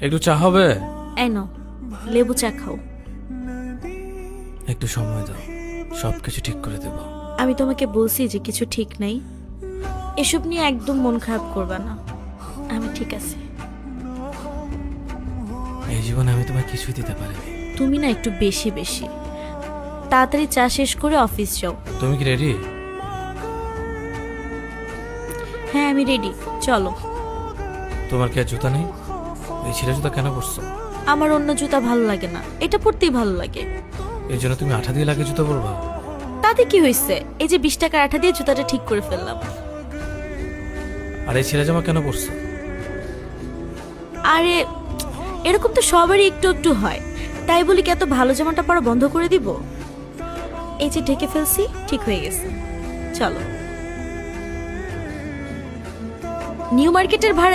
একটু চা হবে? এই নাও, লেবু চা খাও। একটু সময় দাও, সবকিছু ঠিক করে দেব। আমি তোমাকে বলছি যে কিছু ঠিক নাই, এসব নিয়ে একদম মন খারাপ করবা না। আমি ঠিক আছি। এই জীবনে আমি তোমায় কিছুই দিতে পারিনি। তুমি না একটু বেশি বেশি। তাড়াতাড়ি চা শেষ করে অফিস যাও। তুমি কি রেডি? হ্যাঁ আমি রেডি, চলো। তোমার কি আর জুতা নেই? এই ছিঁড়া জুতা কেন পরছো? আমার অন্য জুতা ভালো লাগে না, এটা পরতেই ভালো লাগে। এর জন্য তুমি আঠা দিয়ে লাগে জুতা পরবা? তাতে কি হয়েছে, এই যে 20 টাকার আঠা দিয়ে জুতাটা ঠিক করে ফেললাম। আর এই ছিঁড়া জামা কেন পরছো? আরে এরকম তো সবারই একটু একটু হয়, তাই বলি কি এত ভালো জামাটা পরা বন্ধ করে দিব? এই যে ঢেকে ফেলছি, ঠিক হয়ে গেছে। চলো। নিউ মার্কেটের ভাড়া